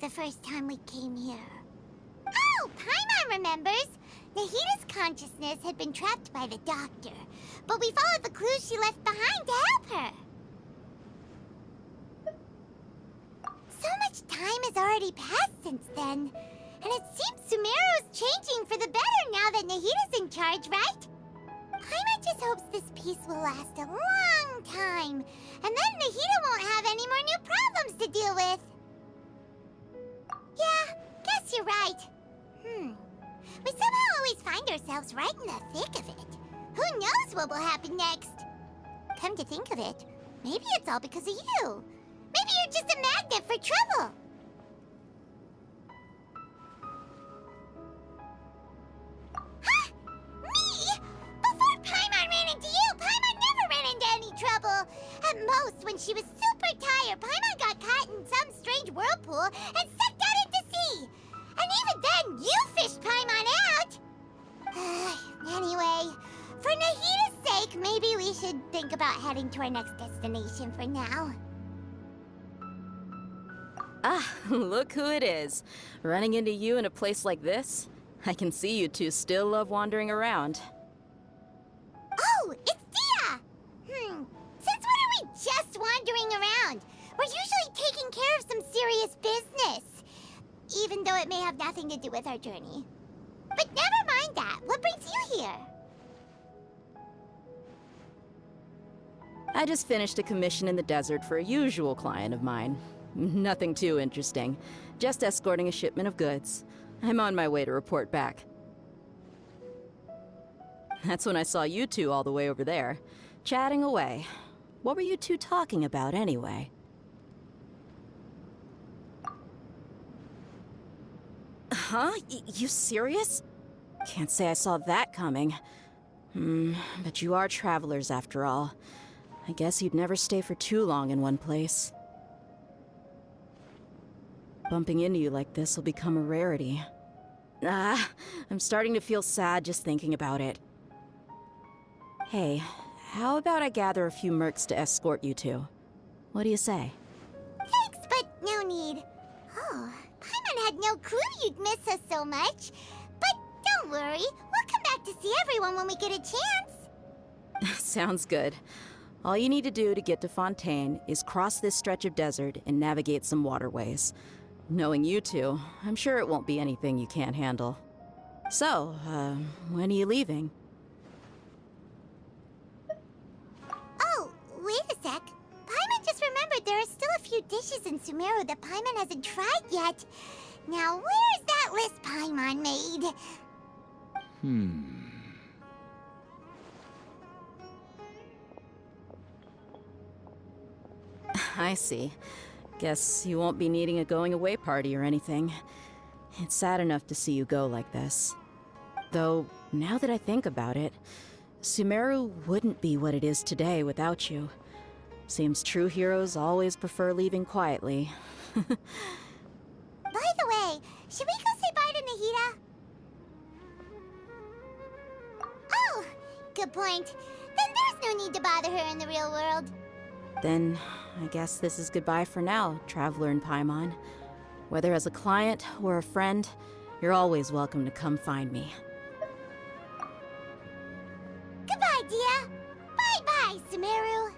the first time we came here. Oh, Paimon remembers! Nahita's consciousness had been trapped by the doctor, but we followed the clues she left behind to help her. So much time has already passed since then, and it seems Sumeru's changing for the better now that Nahita's in charge, right? Paimon just hopes this peace will last a long time, and then Nahita won't have any more new problems to deal with. Yeah, guess you're right. We somehow always find ourselves right in the thick of it. Who knows what will happen next? Come to think of it, maybe it's all because of you. Maybe you're just a magnet for trouble. Huh? Me? Before Paimon ran into you, Paimon never ran into any trouble. At most, when she was super tired, Paimon got caught in some strange whirlpool and sucked out into sea. And even then, you fished Paimon out! Anyway, for Nahita's sake, maybe we should think about heading to our next destination for now. Ah, look who it is. Running into you in a place like this? I can see you two still love wandering around. Oh, it's Dia! Since when are we just wandering around? We're usually taking care of some serious business. Even though it may have nothing to do with our journey. But never mind that. What brings you here? I just finished a commission in the desert for a usual client of mine. Nothing too interesting. Just escorting a shipment of goods. I'm on my way to report back. That's when I saw you two all the way over there, chatting away. What were you two talking about anyway? Huh? You serious? Can't say I saw that coming. But you are travelers after all. I guess you'd never stay for too long in one place. Bumping into you like this will become a rarity. I'm starting to feel sad just thinking about it. Hey, how about I gather a few mercs to escort you two? What do you say? Thanks, but no need. Oh, Paimon had no clue you'd miss us so much. But don't worry, we'll come back to see everyone when we get a chance. Sounds good. All you need to do to get to Fontaine is cross this stretch of desert and navigate some waterways. Knowing you two, I'm sure it won't be anything you can't handle. So, when are you leaving? Oh, wait a sec. Paimon just remembered there are still a few dishes in Sumeru that Paimon hasn't tried yet. Now, where's that list Paimon made? I see. Guess you won't be needing a going-away party or anything. It's sad enough to see you go like this. Though, now that I think about it, Sumeru wouldn't be what it is today without you. Seems true heroes always prefer leaving quietly. By the way, should we go say bye to Nahita? Oh, good point. Then there's no need to bother her in the real world. Then, I guess this is goodbye for now, Traveler in Paimon. Whether as a client or a friend, you're always welcome to come find me. Goodbye, Dia. Bye-bye, Sumeru.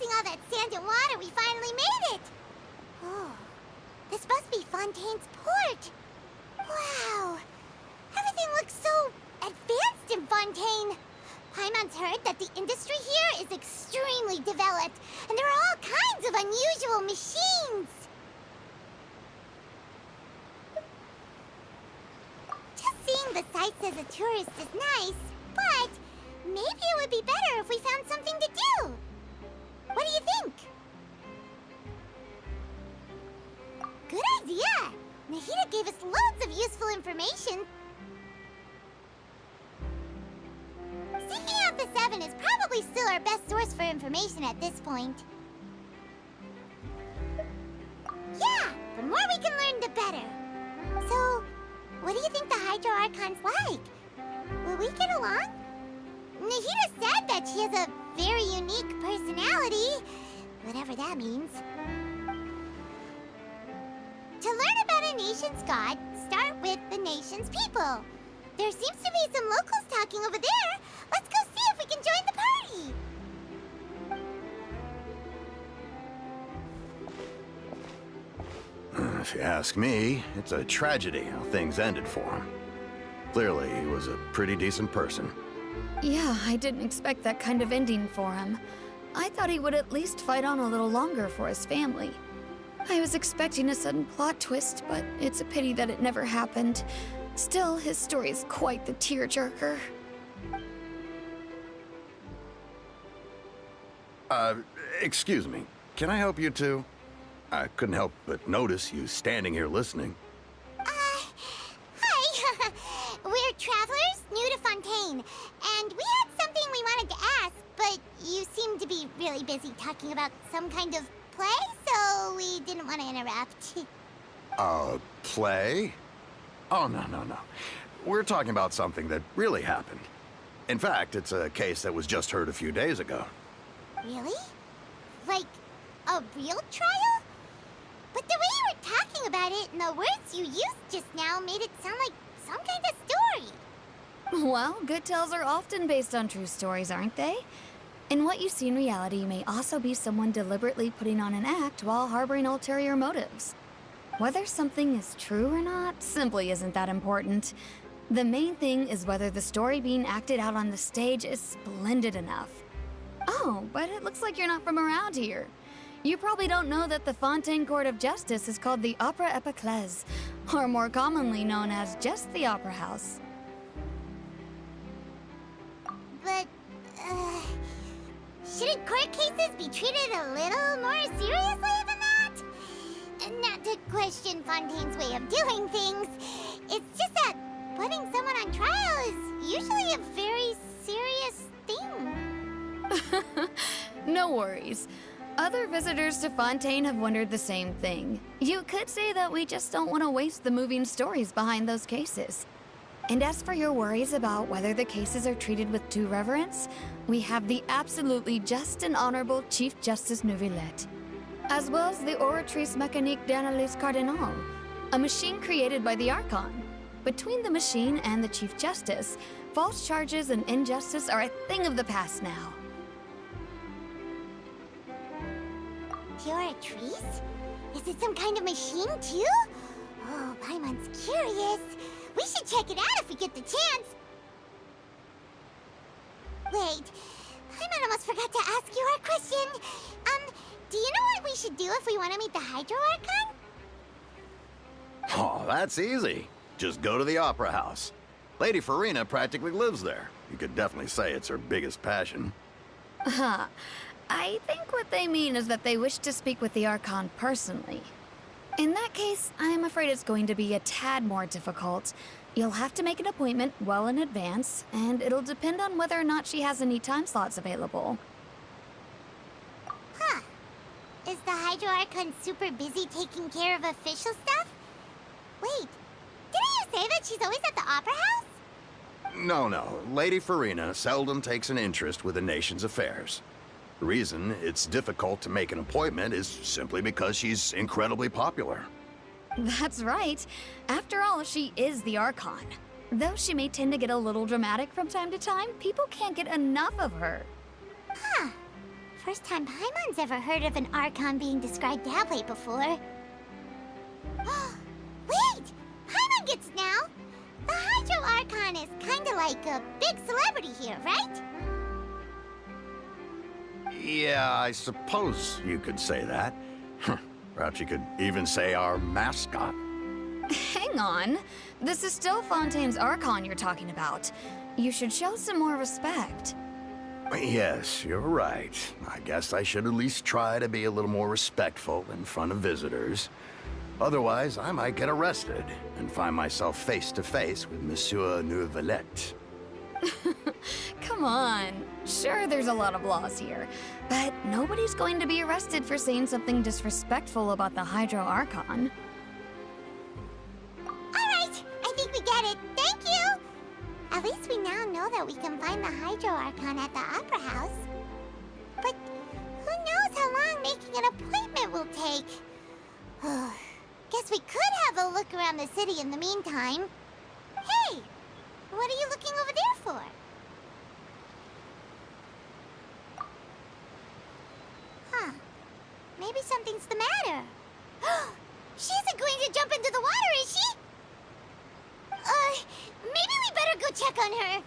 All that sand and water, we finally made it! Oh, this must be Fontaine's port. Wow, everything looks so advanced in Fontaine. Paimon's heard that the industry here is extremely developed, and there are all kinds of unusual machines. Just seeing the sights as a tourist is nice, but maybe it would be better if we found something to do. What do you think? Good idea! Nahida gave us loads of useful information. Seeking out the Seven is probably still our best source for information at this point. Yeah, the more we can learn, the better. So, what do you think the Hydro Archon's like? Will we get along? Nahida said that she has a very unique personality, whatever that means. To learn about a nation's god, start with the nation's people. There seems to be some locals talking over there. Let's go see if we can join the party. If you ask me, it's a tragedy how things ended for him. Clearly, he was a pretty decent person. Yeah, I didn't expect that kind of ending for him. I thought he would at least fight on a little longer for his family. I was expecting a sudden plot twist, but it's a pity that it never happened. Still, his story is quite the tearjerker. Excuse me. Can I help you two? I couldn't help but notice you standing here listening. Hi. We're travelers new to Fontaine, and we had something we wanted to ask, but you seem to be really busy talking about some kind of play, so we didn't want to interrupt. Play? Oh, no. We're talking about something that really happened. In fact, it's a case that was just heard a few days ago. Really? Like, a real trial? But the way you were talking about it and the words you used just now made it sound like some kind of story. Well, good tales are often based on true stories, aren't they? And what you see in reality may also be someone deliberately putting on an act while harboring ulterior motives. Whether something is true or not simply isn't that important. The main thing is whether the story being acted out on the stage is splendid enough. Oh, but it looks like you're not from around here. You probably don't know that the Fontaine Court of Justice is called the Opera Epiclese, or more commonly known as just the Opera House. But, shouldn't court cases be treated a little more seriously than that? Not to question Fontaine's way of doing things. It's just that putting someone on trial is usually a very serious thing. No worries. Other visitors to Fontaine have wondered the same thing. You could say that we just don't want to waste the moving stories behind those cases. And as for your worries about whether the cases are treated with due reverence, we have the absolutely just and honorable Chief Justice Neuvillette, as well as the Oratrice Mécanique d'Analyse Cardinal, a machine created by the Archon. Between the machine and the Chief Justice, false charges and injustice are a thing of the past now. Oratrice? Is it some kind of machine, too? Oh, Paimon's curious. We should check it out if we get the chance. Wait, Paimon almost forgot to ask you our question. Do you know what we should do if we want to meet the Hydro Archon? Oh, that's easy. Just go to the Opera House. Lady Farina practically lives there. You could definitely say it's her biggest passion. Huh. I think what they mean is that they wish to speak with the Archon personally. In that case, I'm afraid it's going to be a tad more difficult. You'll have to make an appointment well in advance, and it'll depend on whether or not she has any time slots available. Huh. Is the Hydro Archon super busy taking care of official stuff? Wait, didn't you say that she's always at the Opera House? No. Lady Farina seldom takes an interest with the nation's affairs. The reason it's difficult to make an appointment is simply because she's incredibly popular. That's right. After all, she is the Archon. Though she may tend to get a little dramatic from time to time, people can't get enough of her. Huh. First time Paimon's ever heard of an Archon being described that way before. Wait! Paimon gets it now! The Hydro Archon is kinda like a big celebrity here, right? Yeah, I suppose you could say that. Perhaps you could even say our mascot. Hang on. This is still Fontaine's Archon you're talking about. You should show some more respect. Yes, you're right. I guess I should at least try to be a little more respectful in front of visitors. Otherwise, I might get arrested and find myself face to face with Monsieur Neuvillette. Come on. Sure, there's a lot of laws here, but nobody's going to be arrested for saying something disrespectful about the Hydro Archon. Alright, I think we get it. Thank you! At least we now know that we can find the Hydro Archon at the Opera House. But who knows how long making an appointment will take? Guess we could have a look around the city in the meantime. Hey! What are you looking over there for? Huh. Maybe something's the matter. She isn't going to jump into the water, is she? Maybe we better go check on her.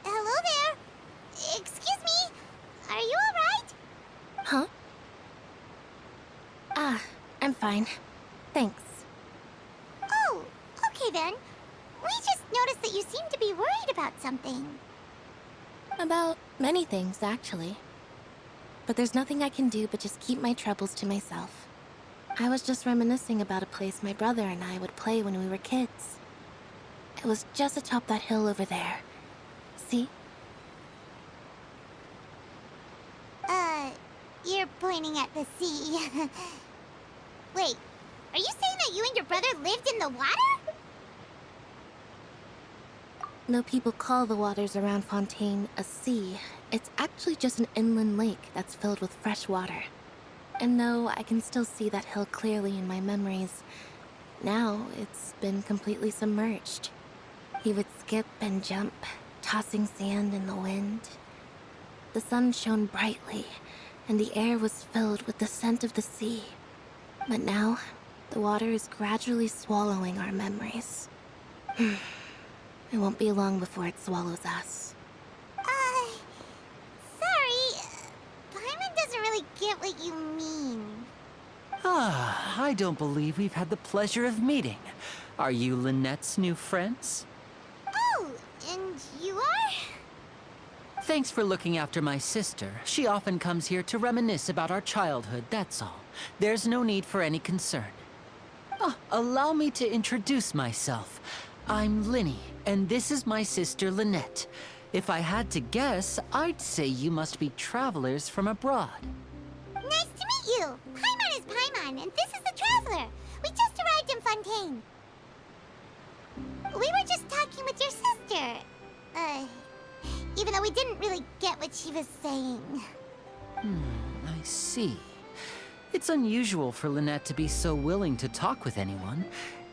Hello there. Excuse me. Are you alright? Huh? I'm fine. Thanks. Oh, okay then. We just noticed that you seem to be worried about something. About many things, actually. But there's nothing I can do but just keep my troubles to myself. I was just reminiscing about a place my brother and I would play when we were kids. It was just atop that hill over there. See? You're pointing at the sea. Wait, are you saying that you and your brother lived in the water? Though people call the waters around Fontaine a sea, it's actually just an inland lake that's filled with fresh water. And though I can still see that hill clearly in my memories, now it's been completely submerged. He would skip and jump, tossing sand in the wind. The sun shone brightly, and the air was filled with the scent of the sea. But now, the water is gradually swallowing our memories. It won't be long before it swallows us. Sorry. Paimon doesn't really get what you mean. I don't believe we've had the pleasure of meeting. Are you Lynette's new friends? Oh, and you are? Thanks for looking after my sister. She often comes here to reminisce about our childhood, that's all. There's no need for any concern. Allow me to introduce myself. I'm Linny, and this is my sister Lynette. If I had to guess, I'd say you must be travelers from abroad. Nice to meet you. Paimon is Paimon, and this is the Traveler. We just arrived in Fontaine. We were just talking with your sister. Even though we didn't really get what she was saying. I see. It's unusual for Lynette to be so willing to talk with anyone.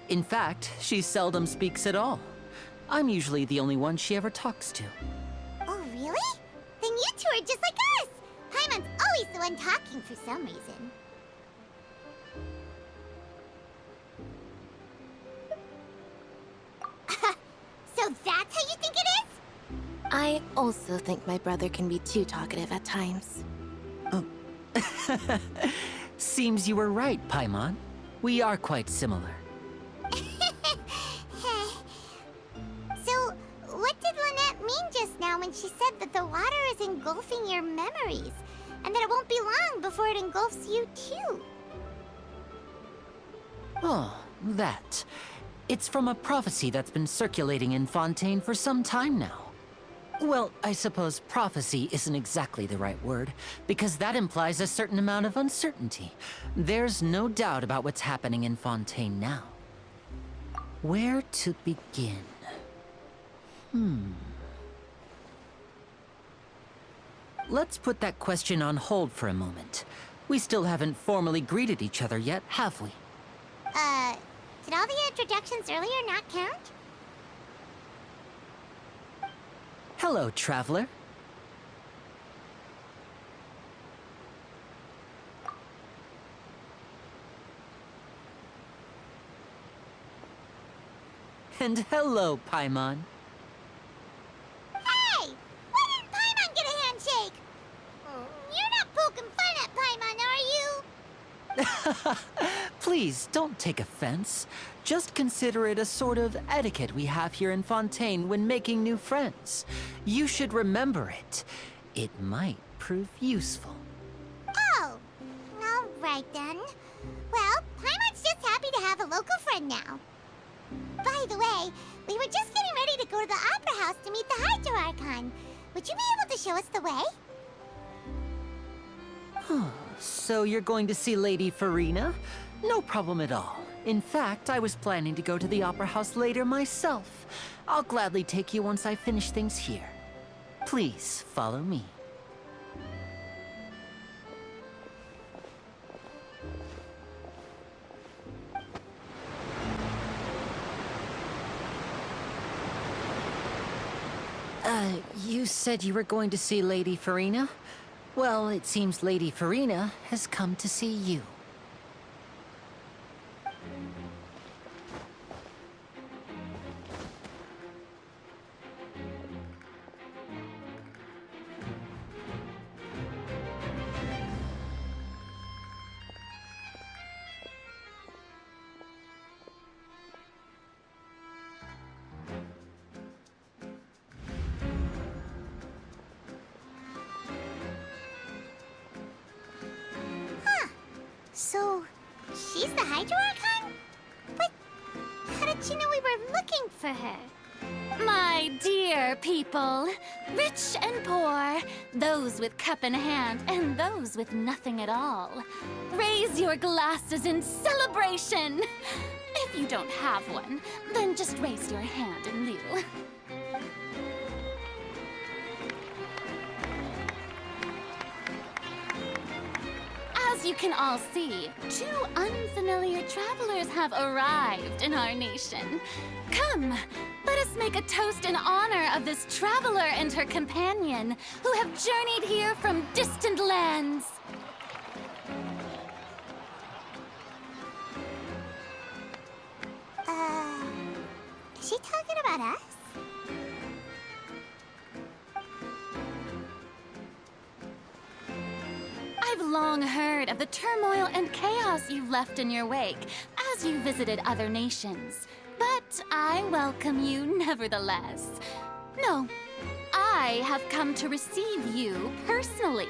In fact, she seldom speaks at all. I'm usually the only one she ever talks to. Oh, really? Then you two are just like us. Paimon's always the one talking for some reason. So that's how you think it is? I also think my brother can be too talkative at times. Seems you were right, Paimon. We are quite similar. So, what did Lynette mean just now when she said that the water is engulfing your memories, and that it won't be long before it engulfs you too? Oh, that. It's from a prophecy that's been circulating in Fontaine for some time now. Well, I suppose prophecy isn't exactly the right word, because that implies a certain amount of uncertainty. There's no doubt about what's happening in Fontaine now. Where to begin? Let's put that question on hold for a moment. We still haven't formally greeted each other yet, have we? Did all the introductions earlier not count? Hello, traveler. And hello, Paimon. Hey! Why didn't Paimon get a handshake? Please, don't take offense. Just consider it a sort of etiquette we have here in Fontaine when making new friends. You should remember it. It might prove useful. Oh, all right then. Well, Paimon's just happy to have a local friend now. By the way, we were just getting ready to go to the Opera House to meet the Hydro Archon. Would you be able to show us the way? So you're going to see Lady Farina? No problem at all. In fact, I was planning to go to the Opera House later myself. I'll gladly take you once I finish things here. Please, follow me. You said you were going to see Lady Farina? Well, it seems Lady Farina has come to see you. So, she's the Hydro Archon? But how did she know we were looking for her? My dear people, rich and poor, those with cup in hand and those with nothing at all, raise your glasses in celebration. If you don't have one, then just raise your hand in lieu. As you can all see, two unfamiliar travelers have arrived in our nation. Come, let us make a toast in honor of this traveler and her companion who have journeyed here from distant lands. Is she talking about us? I've long heard of the turmoil and chaos you've left in your wake as you visited other nations. But I welcome you nevertheless. No, I have come to receive you personally.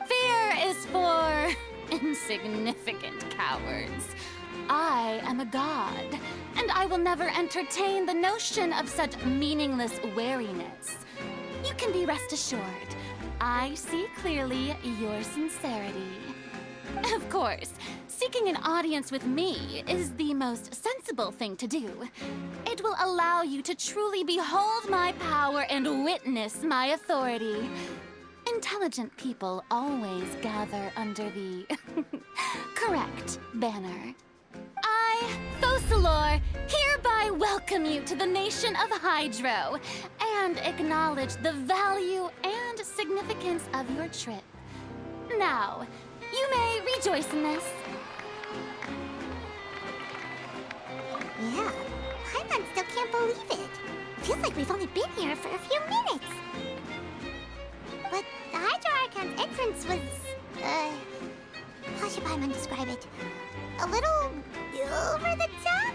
Fear is for insignificant cowards. I am a god, and I will never entertain the notion of such meaningless wariness. You can be rest assured, I see clearly your sincerity. Of course, seeking an audience with me is the most sensible thing to do. It will allow you to truly behold my power and witness my authority. Intelligent people always gather under the correct banner. I, Focalor, hereby welcome you to the nation of Hydro and acknowledge the value and significance of your trip. Now, you may rejoice in this. Yeah, Paimon still can't believe it. Feels like we've only been here for a few minutes. But the Hydro Archon's entrance was, how should Paimon describe it? A little over the top?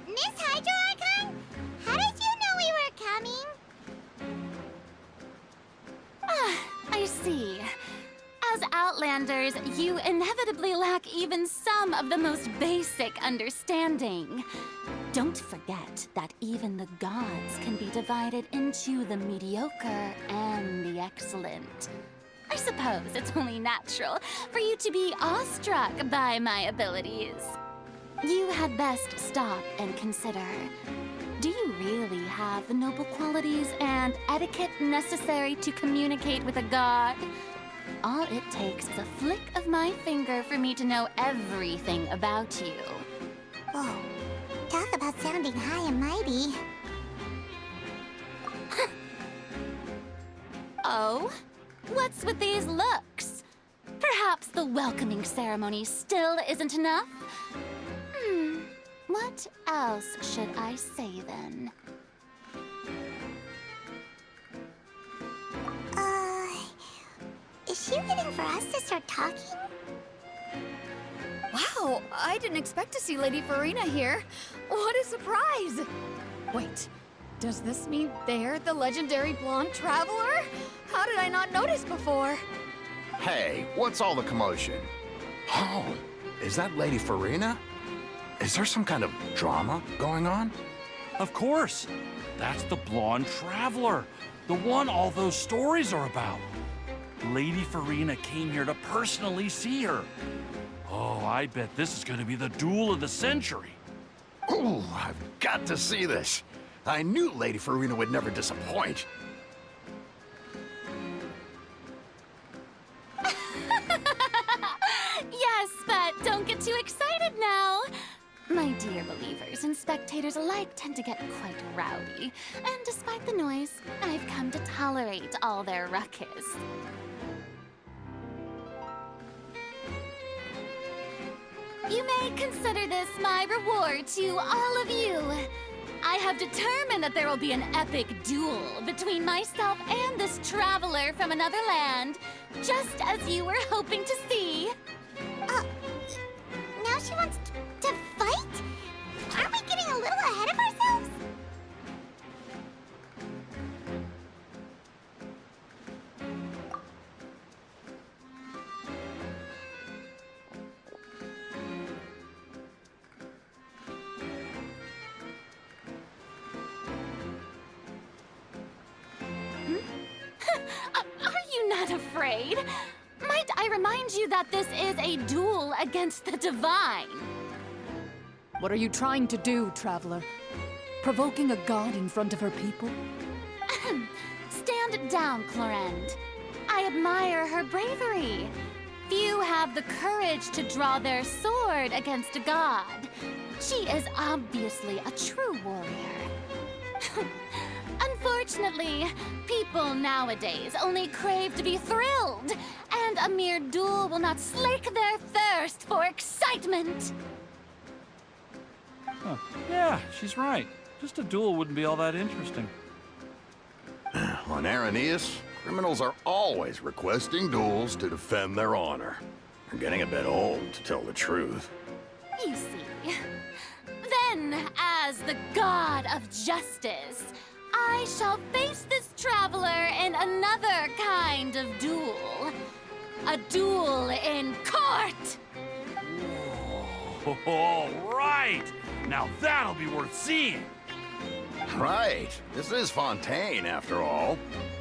Miss Hydro Archon? How did you know we were coming? I see. As Outlanders, you inevitably lack even some of the most basic understanding. Don't forget that even the gods can be divided into the mediocre and the excellent. I suppose it's only natural for you to be awestruck by my abilities. You had best stop and consider. Do you really have the noble qualities and etiquette necessary to communicate with a god? All it takes is a flick of my finger for me to know everything about you. Whoa, talk about sounding high and mighty. Oh? What's with these looks? Perhaps the welcoming ceremony still isn't enough? What else should I say then? Is she waiting for us to start talking? Wow, I didn't expect to see Lady Farina here. What a surprise! Wait, does this mean they're the legendary blonde traveler? How did I not notice before? Hey, what's all the commotion? Oh, is that Lady Farina? Is there some kind of drama going on? Of course. That's the blonde traveler. The one all those stories are about. Lady Farina came here to personally see her. Oh, I bet this is going to be the duel of the century. Ooh, I've got to see this. I knew Lady Farina would never disappoint. Yes, but don't get too excited now. My dear believers and spectators alike tend to get quite rowdy, and despite the noise, I've come to tolerate all their ruckus. You may consider this my reward to all of you. I have determined that there will be an epic duel between myself and this traveler from another land, just as you were hoping to see. Now she wants to fight? Aren't we getting a little ahead of ourselves? Are you not afraid? Might I remind you that this is a duel against the divine? What are you trying to do, traveler? Provoking a god in front of her people? Stand down, Clorend. I admire her bravery. Few have the courage to draw their sword against a god. She is obviously a true warrior. Unfortunately, people nowadays only crave to be thrilled, and a mere duel will not slake their thirst for excitement. Huh. Yeah, she's right. Just a duel wouldn't be all that interesting. On Araneus, criminals are always requesting duels to defend their honor. They're getting a bit old, to tell the truth. You see. Then, as the god of justice, I shall face this traveler in another kind of duel. A duel in court! Oh, right! Now that'll be worth seeing! Right. This is Fontaine, after all.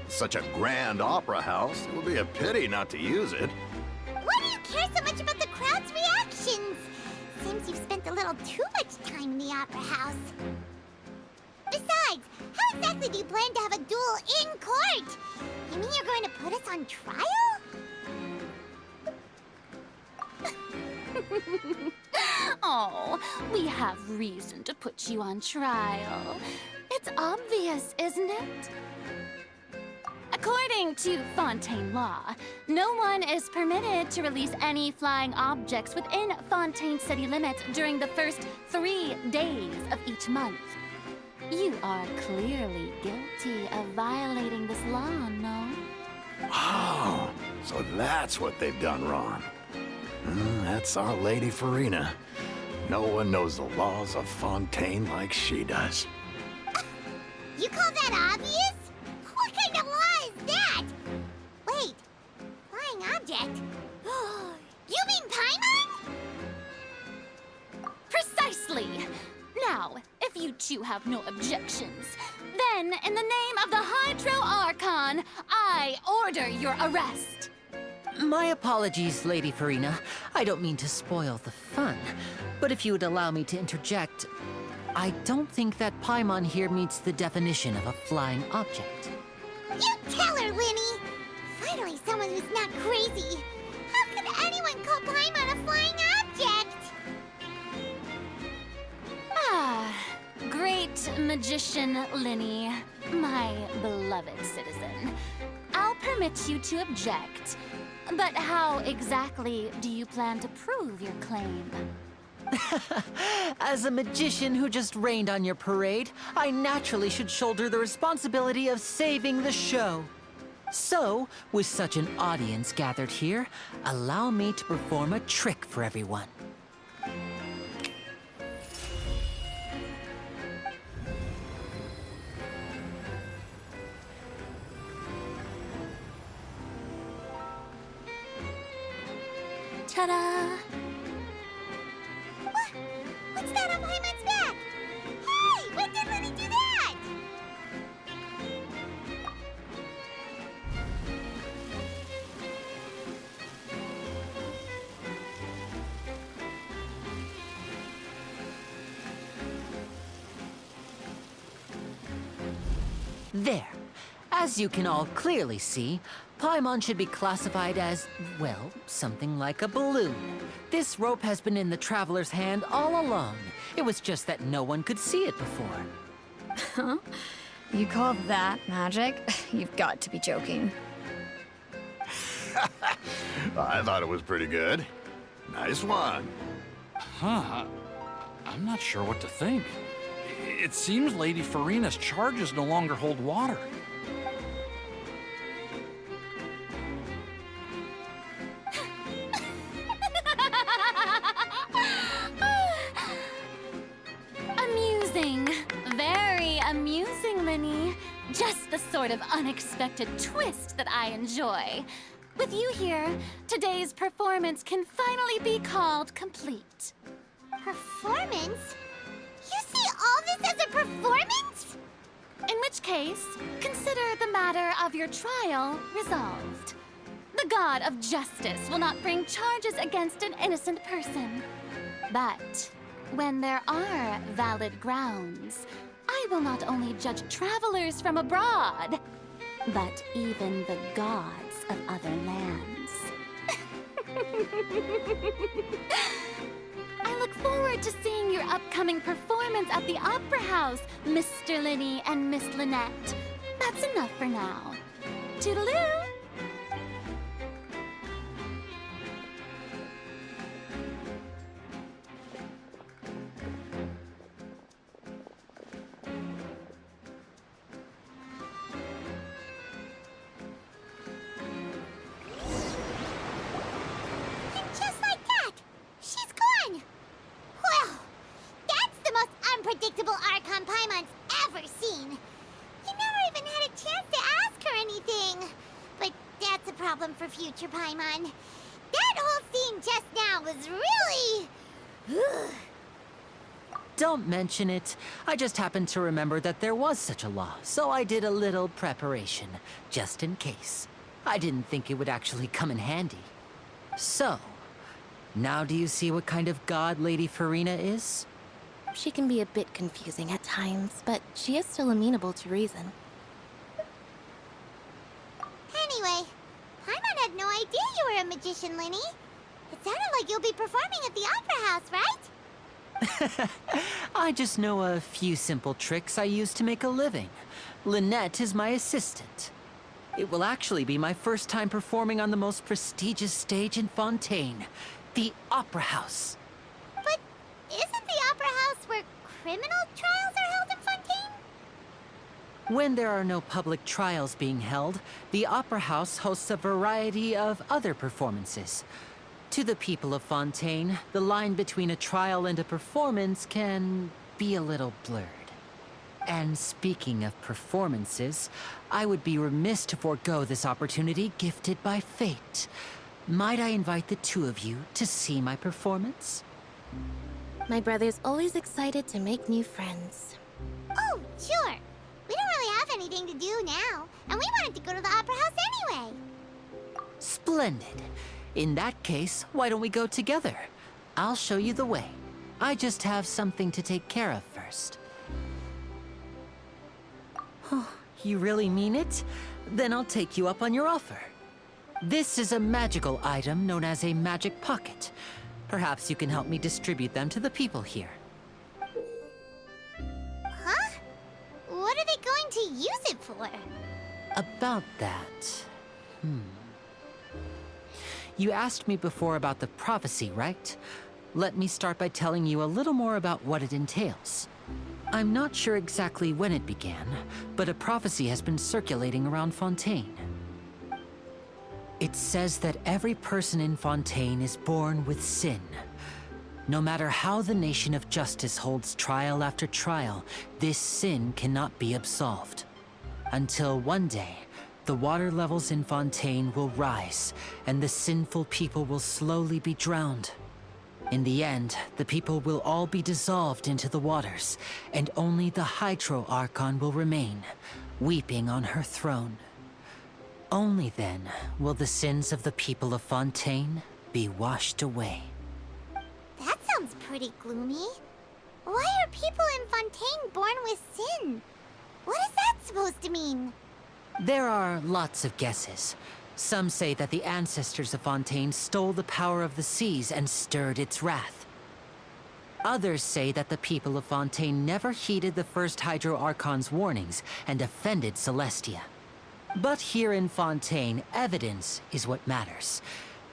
Such a grand opera house, it would be a pity not to use it. Why do you care so much about the crowd's reactions? Seems you've spent a little too much time in the opera house. Besides, how exactly do you plan to have a duel in court? You mean you're going to put us on trial? Oh, we have reason to put you on trial. It's obvious, isn't it? According to Fontaine law, no one is permitted to release any flying objects within Fontaine city limits during the first 3 days of each month. You are clearly guilty of violating this law, no? Oh, so that's what they've done wrong. That's our Lady Farina. No one knows the laws of Fontaine like she does. You call that obvious? What kind of law is that? Wait, flying object? You mean Paimon? Precisely! Now, if you two have no objections, then in the name of the Hydro Archon, I order your arrest. My apologies, Lady Farina. I don't mean to spoil the fun. But if you would allow me to interject, I don't think that Paimon here meets the definition of a flying object. You tell her, Linny! Finally, someone who's not crazy. How could anyone call Paimon a flying object? Ah, great magician Linny, my beloved citizen. I'll permit you to object. But how exactly do you plan to prove your claim? As a magician who just rained on your parade, I naturally should shoulder the responsibility of saving the show. So, with such an audience gathered here, allow me to perform a trick for everyone. What's that on Paimon's back? Hey, when did Lenny do that? There. As you can all clearly see, Paimon should be classified as, well, something like a balloon. This rope has been in the Traveler's hand all along. It was just that no one could see it before. Huh? You call that magic? You've got to be joking. I thought it was pretty good. Nice one. Huh. I'm not sure what to think. It seems Lady Farina's charges no longer hold water. Amusing. Very amusing, Linny. Just the sort of unexpected twist that I enjoy. With you here, today's performance can finally be called complete. Performance? You see all this as a performance? In which case, consider the matter of your trial resolved. The god of justice will not bring charges against an innocent person. But when there are valid grounds, I will not only judge travelers from abroad, but even the gods of other lands. I look forward to seeing your upcoming performance at the Opera House, Mr. Linny and Miss Lynette. That's enough for now. Toodaloo! And just like that, she's gone. Well, that's the most unpredictable Archon Paimon's ever seen. You never even had a chance to ask her anything. But that's a problem for future Paimon. That whole scene just now was really... Don't mention it. I just happened to remember that there was such a law, so I did a little preparation, just in case. I didn't think it would actually come in handy. So, now do you see what kind of god Lady Farina is? She can be a bit confusing at times, but she is still amenable to reason. Anyway, Paimon had no idea you were a magician, Linny. It sounded like you'll be performing at the Opera House, right? I just know a few simple tricks I use to make a living. Lynette is my assistant. It will actually be my first time performing on the most prestigious stage in Fontaine, the Opera House. But isn't the Opera House where criminal trials are held in Fontaine? When there are no public trials being held, the Opera House hosts a variety of other performances. To the people of Fontaine, the line between a trial and a performance can be a little blurred. And speaking of performances, I would be remiss to forego this opportunity gifted by fate. Might I invite the two of you to see my performance? My brother's always excited to make new friends. Oh, sure. We don't really have anything to do now, and we wanted to go to the Opera House anyway. Splendid. In that case, why don't we go together? I'll show you the way. I just have something to take care of first. Oh, you really mean it? Then I'll take you up on your offer. This is a magical item known as a magic pocket. Perhaps you can help me distribute them to the people here. Huh? What are they going to use it for? About that... You asked me before about the prophecy, right? Let me start by telling you a little more about what it entails. I'm not sure exactly when it began, but a prophecy has been circulating around Fontaine. It says that every person in Fontaine is born with sin. No matter how the nation of justice holds trial after trial, this sin cannot be absolved. Until one day, the water levels in Fontaine will rise, and the sinful people will slowly be drowned. In the end, the people will all be dissolved into the waters, and only the Hydro Archon will remain, weeping on her throne. Only then will the sins of the people of Fontaine be washed away. That sounds pretty gloomy. Why are people in Fontaine born with sin? What is that supposed to mean? There are lots of guesses. Some say that the ancestors of Fontaine stole the power of the seas and stirred its wrath. Others say that the people of Fontaine never heeded the first Hydro Archon's warnings and offended Celestia. But here in Fontaine, evidence is what matters.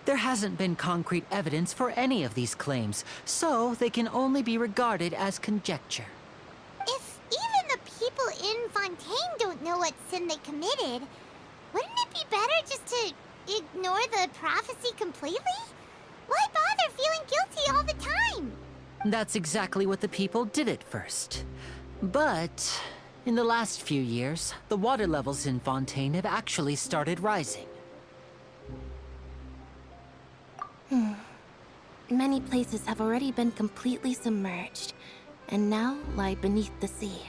There hasn't been concrete evidence for any of these claims, so they can only be regarded as conjecture. If even the people in Fontaine don't know what sin they committed, wouldn't it be better just to ignore the prophecy completely? Why bother feeling guilty all the time? That's exactly what the people did at first. But in the last few years, the water levels in Fontaine have actually started rising. Many places have already been completely submerged, and now lie beneath the sea.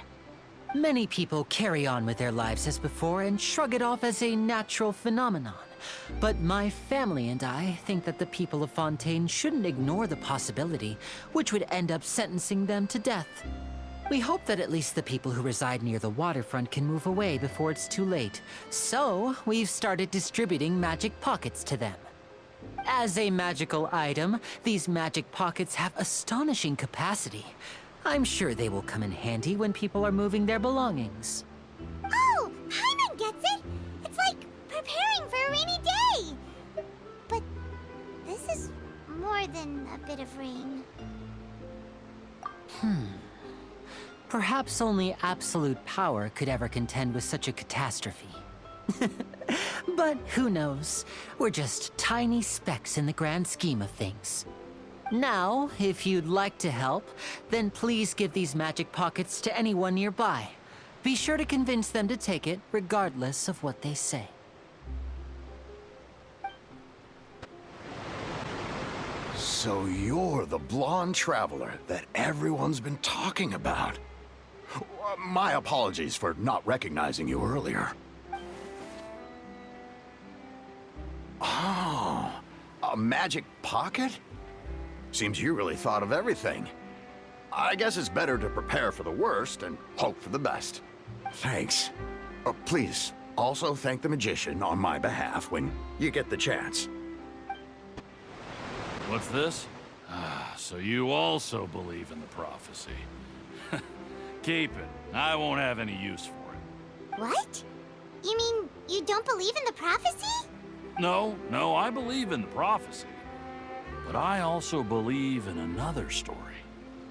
Many people carry on with their lives as before and shrug it off as a natural phenomenon. But my family and I think that the people of Fontaine shouldn't ignore the possibility, which would end up sentencing them to death. We hope that at least the people who reside near the waterfront can move away before it's too late. So, we've started distributing magic pockets to them. As a magical item, these magic pockets have astonishing capacity. I'm sure they will come in handy when people are moving their belongings. Oh, Hyman gets it! It's like preparing for a rainy day! But this is more than a bit of rain. Perhaps only absolute power could ever contend with such a catastrophe. But who knows? We're just tiny specks in the grand scheme of things. Now, if you'd like to help, then please give these magic pockets to anyone nearby. Be sure to convince them to take it, regardless of what they say. So you're the blonde traveler that everyone's been talking about. My apologies for not recognizing you earlier. Oh, a magic pocket? Seems you really thought of everything. I guess it's better to prepare for the worst and hope for the best. Thanks. Please, also thank the magician on my behalf when you get the chance. What's this? So you also believe in the prophecy. Keep it. I won't have any use for it. What? You mean you don't believe in the prophecy? No, I believe in the prophecy. But I also believe in another story.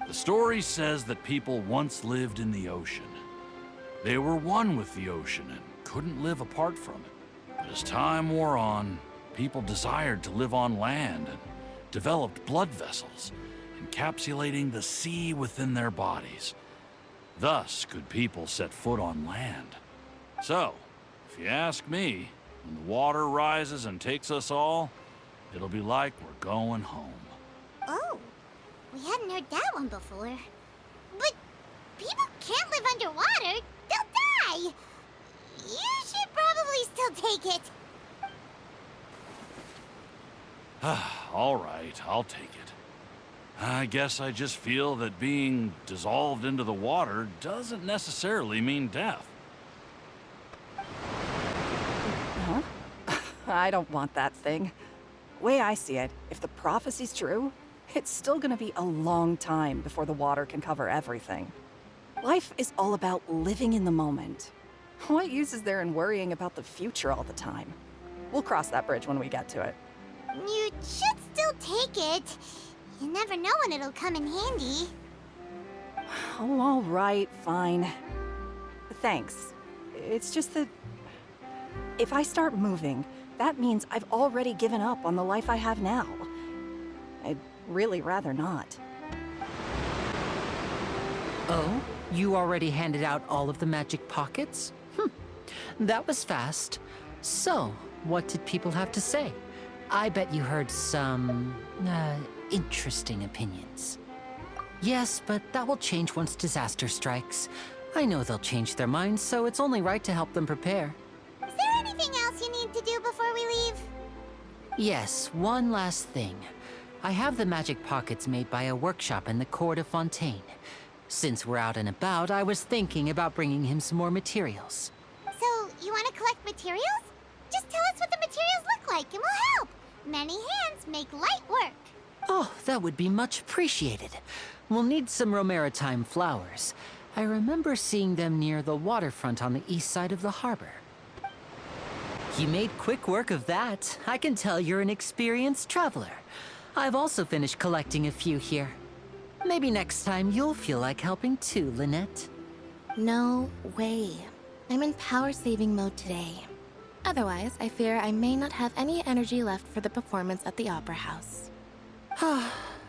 The story says that people once lived in the ocean. They were one with the ocean and couldn't live apart from it. But as time wore on, people desired to live on land and developed blood vessels, encapsulating the sea within their bodies. Thus could people set foot on land. So, if you ask me, when the water rises and takes us all, it'll be like we're going home. Oh, we hadn't heard that one before. But people can't live underwater. They'll die. You should probably still take it. All right, I'll take it. I guess I just feel that being dissolved into the water doesn't necessarily mean death. Huh? I don't want that thing. Way I see it, if the prophecy's true, it's still gonna be a long time before the water can cover everything. Life is all about living in the moment. What use is there in worrying about the future all the time? We'll cross that bridge when we get to it. You should still take it. You never know when it'll come in handy. Oh, all right, fine. Thanks. It's just that if I start moving, that means I've already given up on the life I have now. I'd really rather not. Oh? You already handed out all of the magic pockets? That was fast. So, what did people have to say? I bet you heard some, interesting opinions. Yes, but that will change once disaster strikes. I know they'll change their minds, so it's only right to help them prepare. Is there anything else you need to do before we leave? Yes, one last thing. I have the magic pockets made by a workshop in the court of Fontaine. Since we're out and about, I was thinking about bringing him some more materials. So, you want to collect materials? Just tell us what the materials look like and we'll help. Many hands make light work. Oh, that would be much appreciated. We'll need some Romaritime flowers. I remember seeing them near the waterfront on the east side of the harbor. You made quick work of that. I can tell you're an experienced traveler. I've also finished collecting a few here. Maybe next time you'll feel like helping too, Lynette. No way. I'm in power-saving mode today. Otherwise, I fear I may not have any energy left for the performance at the Opera House.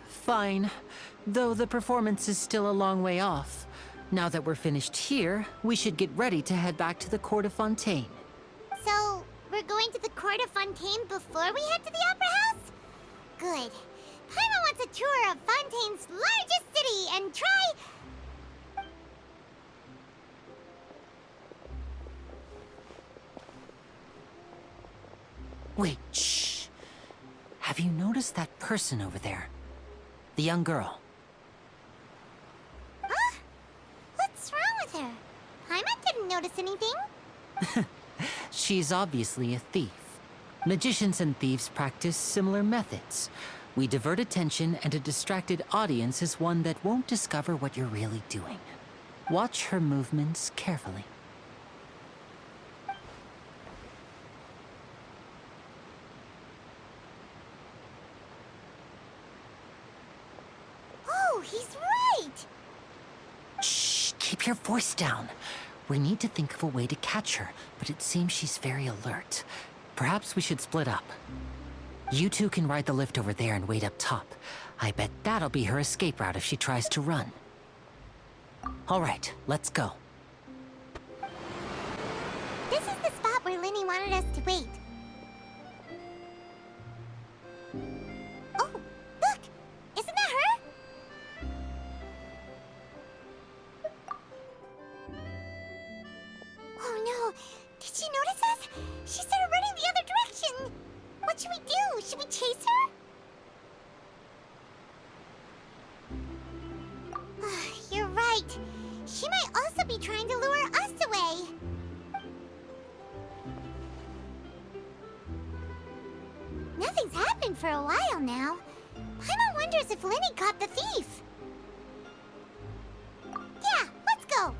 Fine. Though the performance is still a long way off. Now that we're finished here, we should get ready to head back to the court of Fontaine. So, we're going to the court of Fontaine before we head to the Opera House? Good. Paimon wants a tour of Fontaine's largest city and try... Wait, shh. Have you noticed that person over there? The young girl. Huh? What's wrong with her? Paimon didn't notice anything. She's obviously a thief. Magicians and thieves practice similar methods. We divert attention, and a distracted audience is one that won't discover what you're really doing. Watch her movements carefully. Oh, he's right! Shh, keep your voice down. We need to think of a way to catch her, but it seems she's very alert. Perhaps we should split up. You two can ride the lift over there and wait up top. I bet that'll be her escape route if she tries to run. All right, let's go. This is the spot where Linny wanted us to wait. Oh, look! Isn't that her? Oh no! Did she notice us? She started running the other direction! What should we do? Should we chase her? You're right. She might also be trying to lure us away. Nothing's happened for a while now. Paimon wonders if Linny caught the thief. Yeah, let's go.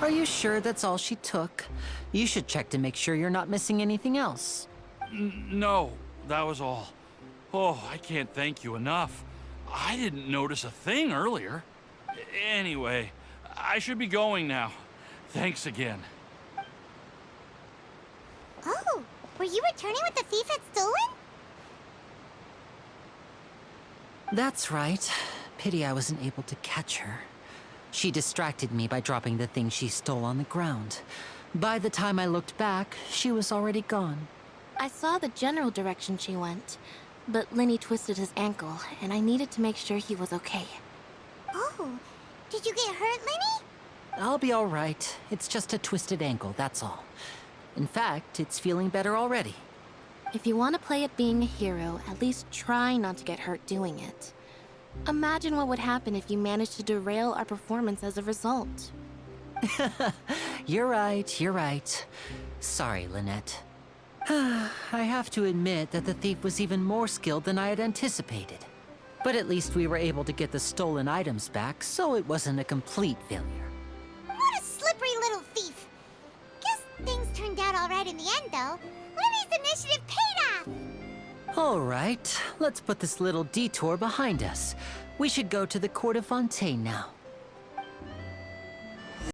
Are you sure that's all she took? You should check to make sure you're not missing anything else. No, that was all. Oh, I can't thank you enough. I didn't notice a thing earlier. Anyway, I should be going now. Thanks again. Oh, were you returning what the thief had stolen? That's right. Pity I wasn't able to catch her. She distracted me by dropping the thing she stole on the ground. By the time I looked back, she was already gone. I saw the general direction she went, but Linny twisted his ankle, and I needed to make sure he was okay. Oh, did you get hurt, Linny? I'll be all right. It's just a twisted ankle, that's all. In fact, it's feeling better already. If you want to play at being a hero, at least try not to get hurt doing it. Imagine what would happen if you managed to derail our performance as a result. You're right. Sorry, Lynette. I have to admit that the thief was even more skilled than I had anticipated. But at least we were able to get the stolen items back, so it wasn't a complete failure. What a slippery little thief. Guess things turned out all right in the end, though. Linny's initiative paid off. All right, let's put this little detour behind us. We should go to the court of Fontaine now.